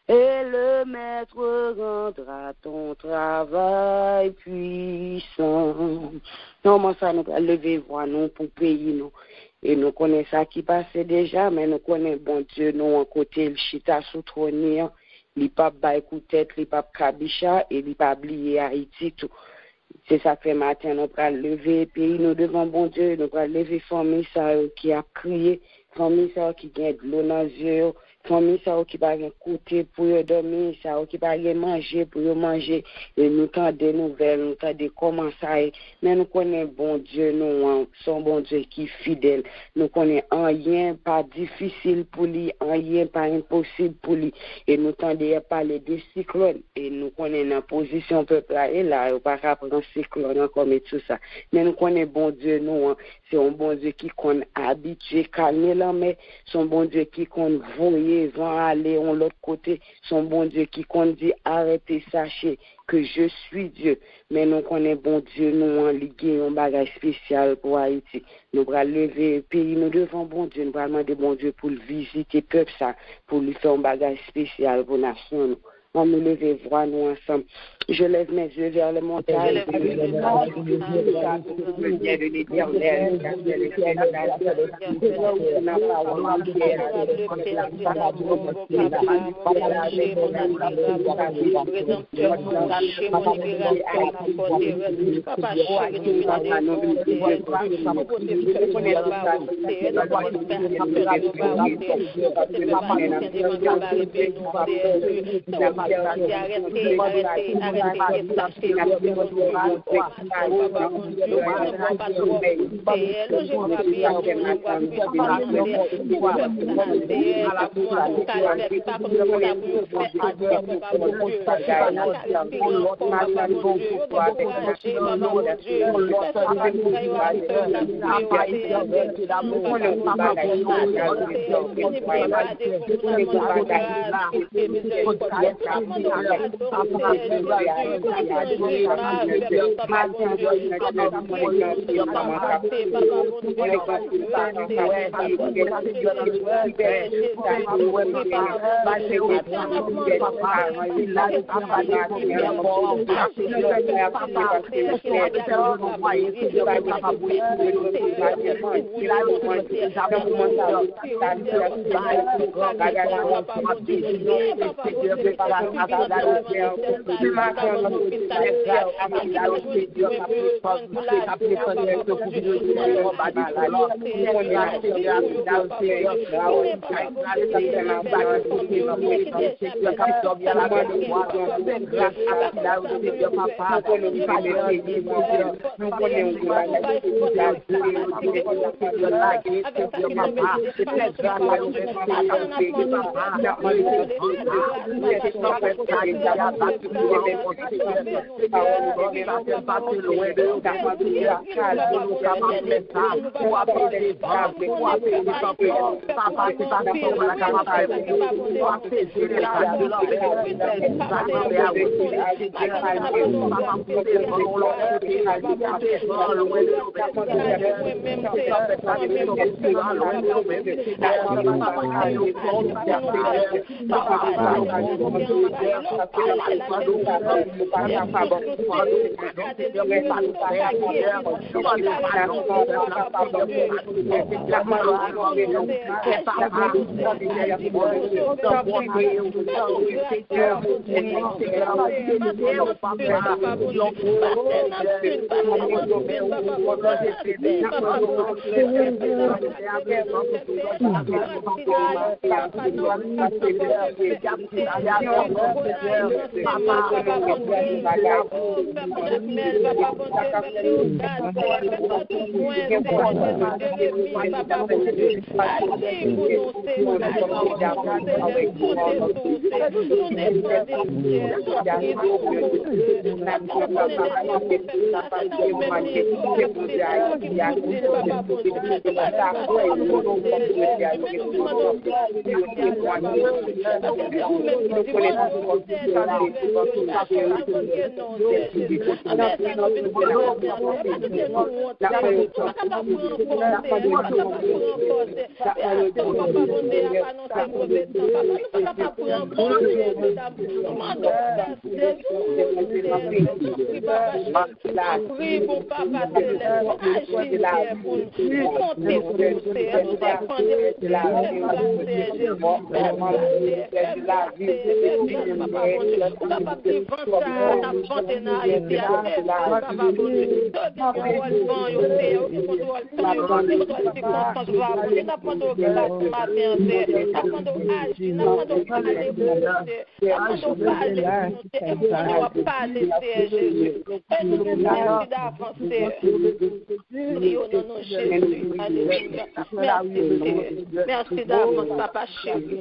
et le maître rendra ton travail puissant. Non, moi, ça nous a levé voix, nous, pour payer, nous. Et nous connaissons ça qui passait déjà, mais nous connaissons, bon Dieu, nous, en côté, le chita sous trônier, les papes baïkoutet, les papes kabicha, et les papes liés Haïti, tout. C'est ça que matin, nous allons lever pays, nous devons, bon Dieu, nous allons lever famille, ça, qui a crié, famille, ça, qui gagne de l'eau dans les yeux, famille, ça, qui va écouter pour dormir, ça, qui va manger pour manger, et nous avons des nouvelles, nous avons des comment ça est, mais nous connaissons, bon Dieu, nous, son bon Dieu qui est fidèle, nous connaissons rien pas difficile pour lui, rien pas impossible pour lui, et nous avons parler de cyclone, et nous connaissons la position peuple là, et là, on ne peut pas prendre cyclone comme et tout ça, mais nous connaissons, bon Dieu, nous, c'est un bon Dieu qui qu'on habitué, calmer là, mais son bon Dieu qui qu'on voyait, vont aller de l'autre côté, son bon Dieu qui qu'on dit arrêtez, sachez que je suis Dieu, mais nous connaissons bon Dieu, nous en ligué un bagage spécial pour Haïti, nous allons lever le pays, nous devons bon Dieu, nous allons demander bon Dieu pour le visiter peuple ça, pour lui faire un bagage spécial pour la nation. On nous lever voir nous ensemble. Je lève mes yeux vers le montagne. Merci d'avance, Papa chéri.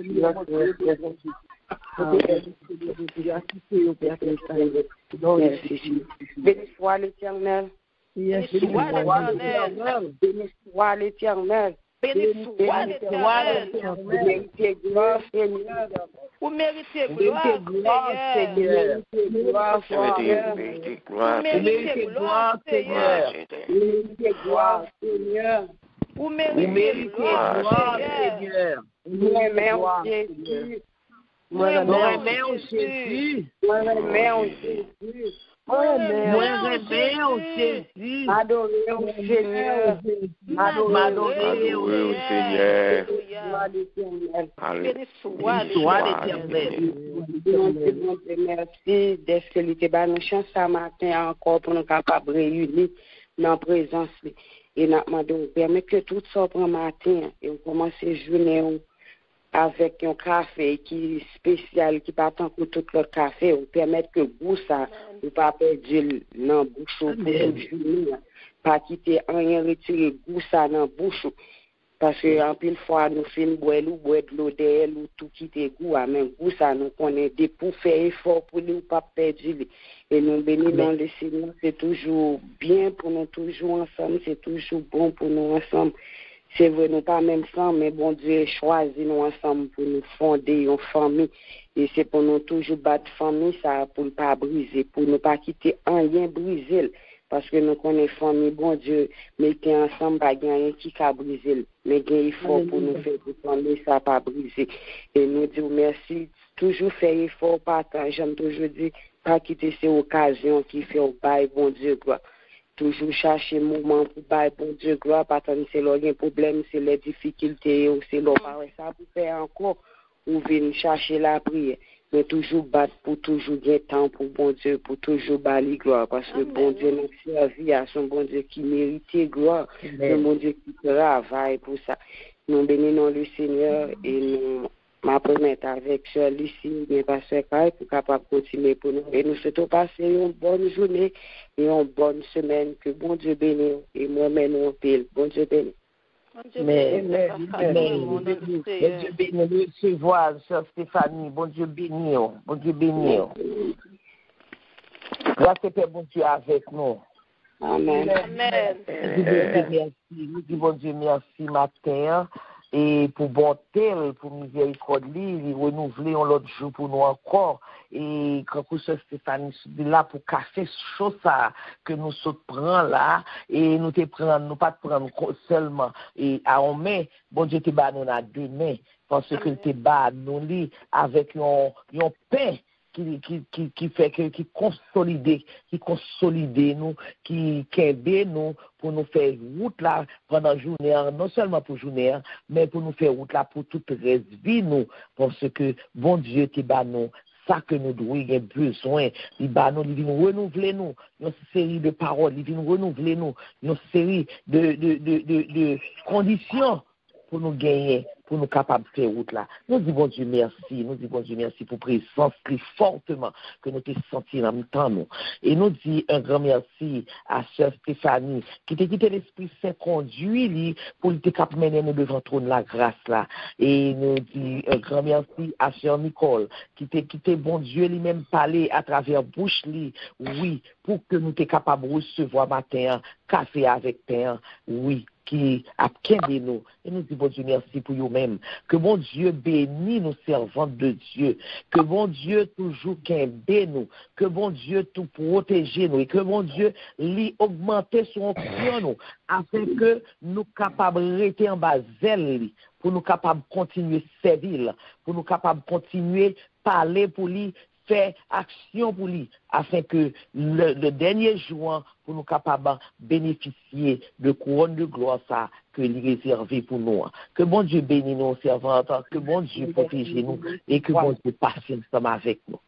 Béni soit l'Éternel. Béni soit l'Éternel. Béni soit l'Éternel. Béni soit l'Éternel. Vous méritez gloire, Seigneur. Vous méritez gloire, Seigneur. Vous méritez gloire, Seigneur. Vous méritez gloire, Seigneur. Vous méritez gloire, Seigneur. Vous méritez gloire, Seigneur. Nous aimons Jésus. Nous aimons Jésus. Nous aimons Jésus. Adorez au Seigneur. Adorez au Seigneur. Béni soit l'Éternel. Merci d'être nous chance ce matin encore pour nous capables de réunir dans la présence. Et nous demandons permettre que tout ça prend matin et on commence la journée avec un café qui est spécial, qui pas tant que tout l'autre café, on permettre que goût ça, ou pas perdre dans la bouche pour toute journée, pas quitter rien retirer goût ça dans la bouche. Parce que en pile fois nous faisons boire de l'eau d'elle ou tout quitter goût, même goût ça nous connaît des pour faire effort pour nous pas perdre. Et nous bénissons le Seigneur, c'est toujours bien pour nous, toujours ensemble, c'est toujours bon pour nous ensemble. C'est vrai, nous pas même ensemble, mais bon Dieu choisi nous ensemble pour nous fonder une famille. Et c'est pour nous toujours battre famille, ça pour ne pas briser, pour ne pas quitter un lien brisé. Parce que nous connaissons famille, bon Dieu, mettez ensemble, pas rien qui a brisé. Mais il faut pour nous faire pour famille, ça pas briser. Et nous disons merci, toujours faire effort, partage, j'aime toujours dire, pas quitter ces occasions qui fait au bail, bon Dieu, quoi. Toujours chercher moment pour bail, bon Dieu, gloire, pas tant c'est là, un problème, c'est les difficultés, ou c'est là, ça pour faire encore, ou venir chercher la prière. mais toujours battre pour toujours gagner temps pour bon Dieu, pour toujours bali gloire, parce que bon Dieu nous servi à son bon Dieu qui mérite gloire, le bon Dieu qui travaille pour ça. Nous bénissons le Seigneur et nous m'apprendre avec Sœur Lucie, bien pasteur Kai, pour capable continuer pour nous. Et nous souhaitons passer une bonne journée et une bonne semaine. Que bon Dieu bénisse et moi-même on pile. Bon Dieu bénisse. Amen. Bon Dieu bénit, recevoir, Sœur Stéphanie. Bon Dieu bénit. Bon Dieu bénit. Grâce et Père, bon Dieu avec nous. Amen. Nous disons bon Dieu merci matin. Et pour bonté, pour miséricorde, il renouveler l'autre jour pour nous encore. Et quand Sœur Stéphanie est là pour casser chose ça que nous prenons là, et nous te prendre, nous pas prendre seulement et à une main, bon Dieu te bat nous à deux mains, parce que te bat nous li avec un pain qui fait que qui consolide nous, qui kembe nous pour nous faire route là pendant la journée, non seulement pour journée, mais pour nous faire route là pour toute reste vie nous, parce que bon Dieu te bat nous ça que nous devons avoir besoin, il vient renouveler nous, une série de paroles, il vient renouveler nous, une série de conditions pour nous gagner, pour nous capables de faire route là. Nous disons bon Dieu merci pour présence plus fortement que nous t'ai senti en même temps nous. Et nous disons un grand merci à Sœur Stéphanie qui t'a quitté l'Esprit Saint conduit pour te cap mener nous devant trône la grâce là. Et nous disons un grand merci à Sœur Nicole qui t'a quitté bon Dieu lui-même parler à travers bouche li, oui, pour que nous t'es capable de recevoir matin café avec pain, oui, qui a quitté nous. Et nous disons bon Dieu merci pour vous-même. Que bon Dieu bénisse nos servantes de Dieu. Que bon Dieu toujours qu'aime nous. Que bon Dieu tout protège nous. Et que bon Dieu lui augmenter son cœur nous. Afin que nous capables de rester en bas zèle pour nous capables de continuer servir, pour nous capables de continuer parler pour lui, faire action pour lui, afin que le dernier jour, pour nous capables de bénéficier de couronne de gloire ça que lui réservé pour nous. Que bon Dieu bénisse nos servantes, que bon Dieu protège nous et que bon Dieu passe ensemble avec nous.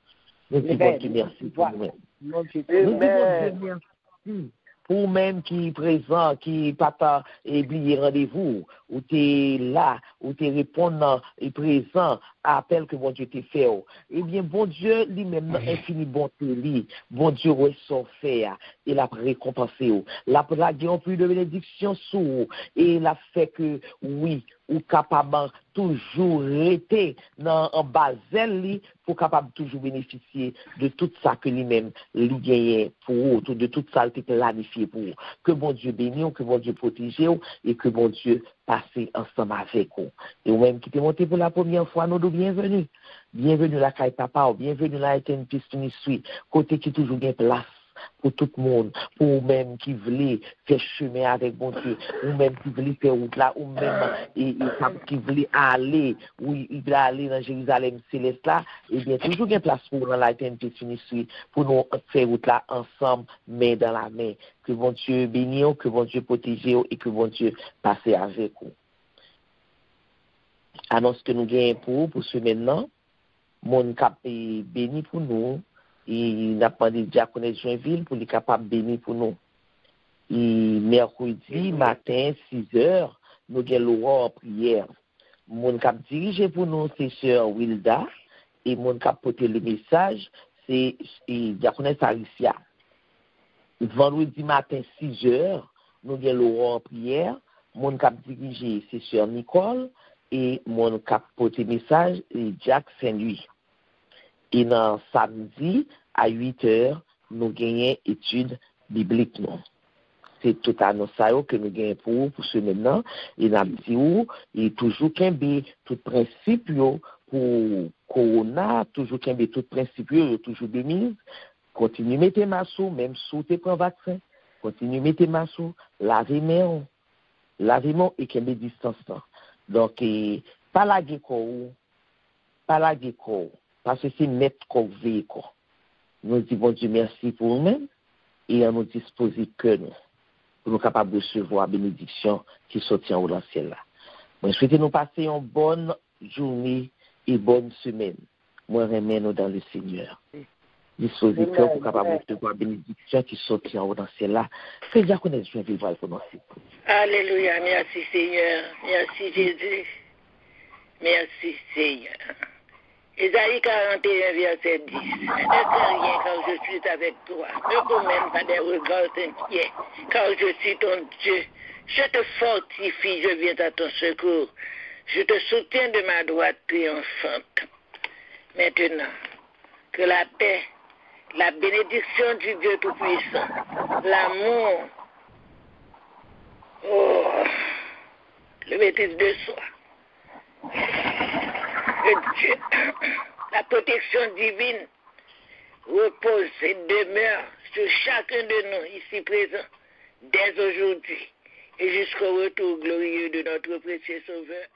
Nous disons bon Dieu merci pour nous. Nous disons bon Dieu merci. Pour même qui est présent, qui pas oublié rendez-vous, ou t'es là, ou t'es répondant et présent à appel que bon Dieu t'a fait. Eh bien, bon Dieu, lui-même, infini bonté, lui, bon Dieu, ressort faire, et l'a récompensé. La plague en plus de bénédiction sous, et l'a fait que, oui, ou capable toujours rester en bas zèle pour capable toujours bénéficier de tout ça que lui-même lui gagne pour eux, de tout ça qui est planifié pour eux. Que bon Dieu bénisse, que bon Dieu protège et que bon Dieu passe ensemble avec eux. Et vous-même qui t'es monté pour la première fois, nous nous bienvenue. Bienvenue la caille papa, bienvenue la Etienne Pistoni Suite, côté qui toujours bien place pour tout le monde, pour vous-même qui voulez faire chemin avec bon Dieu, ou même qui voulez faire route là, ou même qui voulez aller, ou il voulait aller dans Jérusalem céleste là, et bien toujours bien place pour dans la TNT Suite, pour nous faire route là ensemble, main dans la main. Que bon Dieu bénisse, que bon Dieu protège et que bon Dieu passe avec vous. Annonce que nous gagnons pour ce maintenant, mon cap est béni pour nous. Il n'a pas de diaconé Joinville pour les capables de bénir pour nous. Et mercredi matin, 6h, nous avons l'aurore en prière. Mon cap dirigé pour nous, c'est Sœur Wilda. Et mon cap porter le message, c'est diaconé Alicia. Vendredi matin, 6h, nous avons l'aurore en prière. Mon cap dirigé, c'est Sœur Nicole. Et mon cap porter le message, c'est Jack Saint-Louis. Et dans samedi, à 8h, nous gagnons études bibliques. C'est tout à nous que nous gagnons pour ce maintenant. Et nous avons dit, et toujours qu'un tout principe pour Corona, toujours qu'un tout principe, toujours des mises. Continue à mettre ma sou, même sous tes prends vaccin. Continue à mettre ma sou, lavez-moi et qu'un distance. Donc, pas la guéco, parce que c'est mettre qu'on veut. Nous disons bon Dieu merci pour nous-mêmes et à nous disposer que nous, pour nous capables de recevoir la bénédiction qui sortit en haut dans le ciel là. Je souhaite nous passer une bonne journée et bonne semaine. moi remets nous dans le Seigneur. Disposez cœur pour capable de voir bénédiction qui sortit en haut dans celle-là. Fais déjà connaître je vais voir le prononcer. Alléluia, merci Seigneur, merci Jésus, merci Seigneur. Ésaïe 41, verset 10. Ne crains rien car je suis avec toi. Ne commène pas des regards inquiets car je suis ton Dieu. Je te fortifie, je viens à ton secours. Je te soutiens de ma droite triomphante. Maintenant, que la paix, la bénédiction du Dieu Tout-Puissant, l'amour, le maîtrise de soi, que Dieu, la protection divine repose et demeure sur chacun de nous ici présents dès aujourd'hui et jusqu'au retour glorieux de notre précieux Sauveur.